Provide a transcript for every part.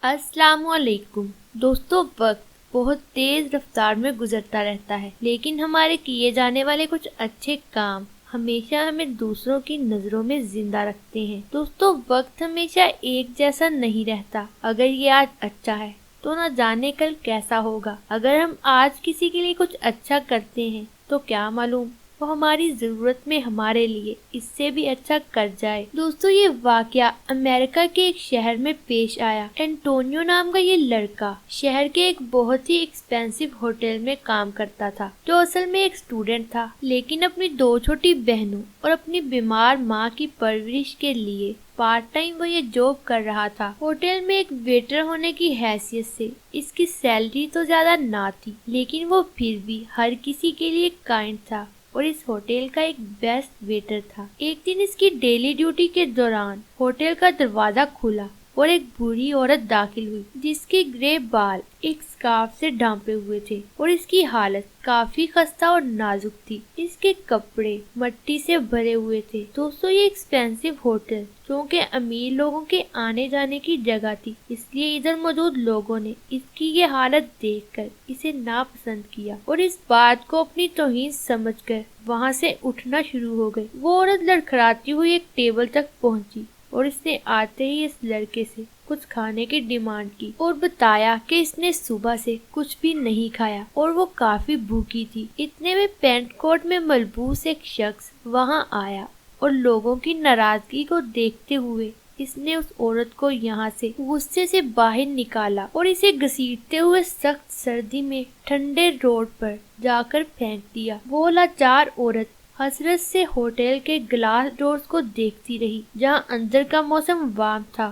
السلام علیکم دوستوں، وقت بہت تیز رفتار میں گزرتا رہتا ہے، لیکن ہمارے کیے جانے والے کچھ اچھے کام ہمیشہ ہمیں دوسروں کی نظروں میں زندہ رکھتے ہیں۔ دوستوں، وقت ہمیشہ ایک جیسا نہیں رہتا۔ اگر یہ آج اچھا ہے تو نہ جانے کل کیسا ہوگا۔ اگر ہم آج کسی کے لیے کچھ اچھا کرتے ہیں تو کیا معلوم وہ ہماری ضرورت میں ہمارے لیے اس سے بھی اچھا کر جائے۔ دوستو، یہ واقعہ امریکہ کے ایک شہر میں پیش آیا۔ اینٹونیو نام کا یہ لڑکا شہر کے ایک بہت ہی ایکسپینسو ہوٹل میں کام کرتا تھا، جو اصل میں ایک اسٹوڈنٹ تھا، لیکن اپنی 2 چھوٹی بہنوں اور اپنی بیمار ماں کی پرورش کے لیے پارٹ ٹائم وہ یہ جاب کر رہا تھا۔ ہوٹل میں ایک ویٹر ہونے کی حیثیت سے اس کی سیلری تو زیادہ نہ تھی، لیکن وہ پھر بھی ہر کسی کے لیے کائنڈ تھا اور اس ہوٹل کا ایک بیسٹ ویٹر تھا۔ ایک دن اس کی ڈیلی ڈیوٹی کے دوران ہوٹل کا دروازہ کھلا اور ایک بوڑھی عورت داخل ہوئی، جس کے گرے بال ایک سکارف سے ڈھانپے ہوئے تھے اور اس کی حالت کافی خستہ اور نازک تھی۔ اس کے کپڑے مٹی سے بھرے ہوئے تھے۔ دوستو، یہ ایکسپینسو ہوٹل چونکہ امیر لوگوں کے آنے جانے کی جگہ تھی، اس لیے ادھر موجود لوگوں نے اس کی یہ حالت دیکھ کر اسے ناپسند کیا اور اس بات کو اپنی توہین سمجھ کر وہاں سے اٹھنا شروع ہو گئے۔ وہ عورت لڑکھڑاتی ہوئی ایک ٹیبل تک پہنچی اور اس نے آتے ہی اس لڑکے سے کچھ کھانے کی ڈیمانڈ کی اور بتایا کہ اس نے صبح سے کچھ بھی نہیں کھایا اور وہ کافی بھوکی تھی۔ اتنے میں پینٹ کوٹ میں ملبوس ایک شخص وہاں آیا اور لوگوں کی ناراضگی کو دیکھتے ہوئے اس نے اس عورت کو یہاں سے غصے سے باہر نکالا اور اسے گھسیٹتے ہوئے سخت سردی میں ٹھنڈے روڈ پر جا کر پھینک دیا۔ وہ لاچار عورت حسرت سے ہوٹل کے گلاس ڈورز کو دیکھتی رہی، جہاں اندر کا موسم وارم تھا۔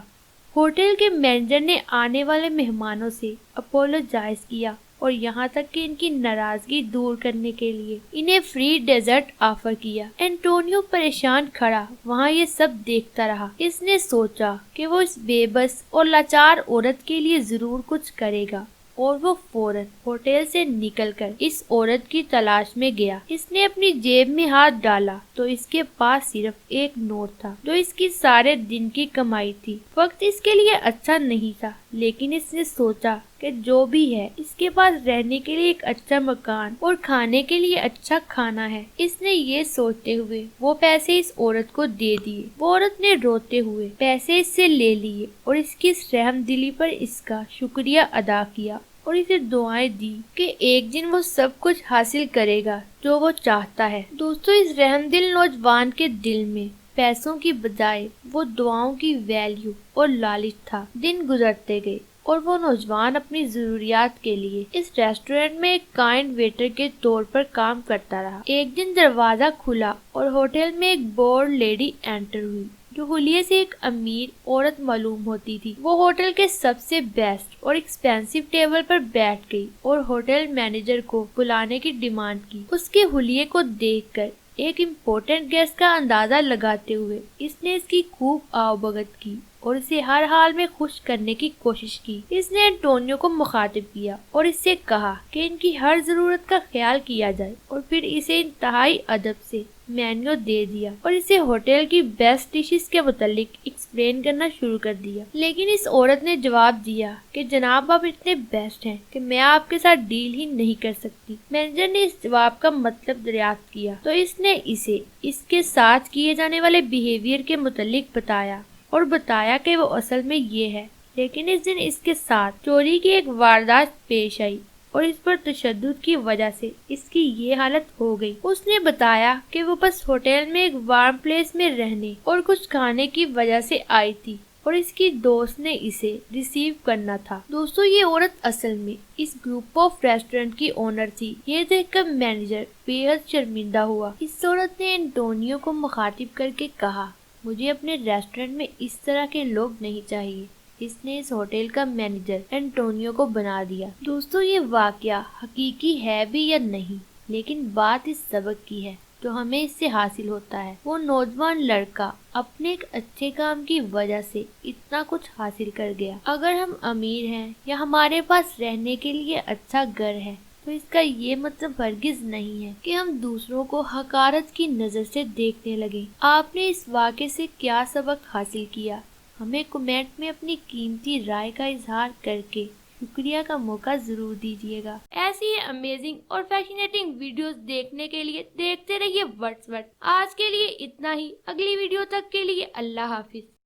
ہوٹل کے مینیجر نے آنے والے مہمانوں سے اپولوجائز کیا اور یہاں تک کہ ان کی ناراضگی دور کرنے کے لیے انہیں فری ڈیزرٹ آفر کیا۔ اینٹونیو پریشان کھڑا وہاں یہ سب دیکھتا رہا۔ اس نے سوچا کہ وہ اس بے بس اور لاچار عورت کے لیے ضرور کچھ کرے گا، اور وہ فوراً ہوٹل سے نکل کر اس عورت کی تلاش میں گیا۔ اس نے اپنی جیب میں ہاتھ ڈالا تو اس کے پاس صرف ایک نوٹ تھا، جو اس کی سارے دن کی کمائی تھی۔ وقت اس کے لیے اچھا نہیں تھا، لیکن اس نے سوچا کہ جو بھی ہے اس کے پاس رہنے کے لیے ایک اچھا مکان اور کھانے کے لیے اچھا کھانا ہے۔ اس نے یہ سوچتے ہوئے وہ پیسے اس عورت کو دے دیے۔ وہ عورت نے روتے ہوئے پیسے اس سے لے لیے اور اس کی رحم دلی پر اس کا شکریہ ادا کیا اور اسے دعائیں دی کہ ایک دن وہ سب کچھ حاصل کرے گا جو وہ چاہتا ہے۔ دوستو، اس رحم دل نوجوان کے دل میں پیسوں کی بجائے وہ دعاؤں کی ویلیو اور لالچ تھا۔ دن گزرتے گئے اور وہ نوجوان اپنی ضروریات کے لیے اس ریسٹورینٹ میں ایک کائنڈ ویٹر کے طور پر کام کرتا رہا۔ ایک دن دروازہ کھلا اور ہوٹل میں ایک بورڈ لیڈی انٹر ہوئی، جو حلیے سے ایک امیر عورت معلوم ہوتی تھی۔ وہ ہوٹل کے سب سے بیسٹ اور ایکسپینسو ٹیبل پر بیٹھ گئی اور ہوٹل مینیجر کو بلانے کی ڈیمانڈ کی۔ اس کے حلیے کو دیکھ کر ایک امپورٹنٹ گیسٹ کا اندازہ لگاتے ہوئے اس نے اس کی خوب آؤ بھگت کی اور اسے ہر حال میں خوش کرنے کی کوشش کی۔ اس نے اینٹونیو کو مخاطب کیا اور اس سے کہا کہ ان کی ہر ضرورت کا خیال کیا جائے، اور پھر اسے انتہائی ادب سے مینیو دے دیا اور اسے ہوٹل کی بیسٹ ڈشز کے متعلق ایکسپلین کرنا شروع کر دیا۔ لیکن اس عورت نے جواب دیا کہ جناب، آپ اتنے بیسٹ ہیں کہ میں آپ کے ساتھ ڈیل ہی نہیں کر سکتی۔ مینیجر نے اس جواب کا مطلب دریافت کیا تو اس نے اسے اس کے ساتھ کیے جانے والے بیہیویئر کے متعلق بتایا اور بتایا کہ وہ اصل میں یہ ہے۔ لیکن اس دن اس کے ساتھ چوری کی ایک واردات پیش آئی اور اس پر تشدد کی وجہ سے اس کی یہ حالت ہو گئی۔ اس نے بتایا کہ وہ بس ہوٹل میں ایک وارم پلیس میں رہنے اور کچھ کھانے کی وجہ سے آئی تھی اور اس کی دوست نے اسے ریسیو کرنا تھا۔ دوستو، یہ عورت اصل میں اس گروپ آف ریسٹورینٹ کی اونر تھی۔ یہ دیکھ کر مینیجر بے حد شرمندہ ہوا۔ اس عورت نے اینٹونیو کو مخاطب کر کے کہا، مجھے اپنے ریسٹورینٹ میں اس طرح کے لوگ نہیں چاہیے۔ اس نے اس ہوٹل کا مینیجر اینٹونیو کو بنا دیا۔ دوستو، یہ واقعہ حقیقی ہے بھی یا نہیں، لیکن بات اس سبق کی ہے جو ہمیں اس سے حاصل ہوتا ہے۔ وہ نوجوان لڑکا اپنے ایک اچھے کام کی وجہ سے اتنا کچھ حاصل کر گیا۔ اگر ہم امیر ہیں یا ہمارے پاس رہنے کے لیے اچھا گھر ہے تو اس کا یہ مطلب ہرگز نہیں ہے کہ ہم دوسروں کو حقارت کی نظر سے دیکھنے لگیں۔ آپ نے اس واقعے سے کیا سبق حاصل کیا؟ ہمیں کمنٹ میں اپنی قیمتی رائے کا اظہار کر کے شکریہ کا موقع ضرور دیجیے گا۔ ایسی ہی امیزنگ اور فیشنیٹنگ ویڈیوز دیکھنے کے لیے دیکھتے رہیے وٹس وٹ۔ آج کے لیے اتنا ہی، اگلی ویڈیو تک کے لیے اللہ حافظ۔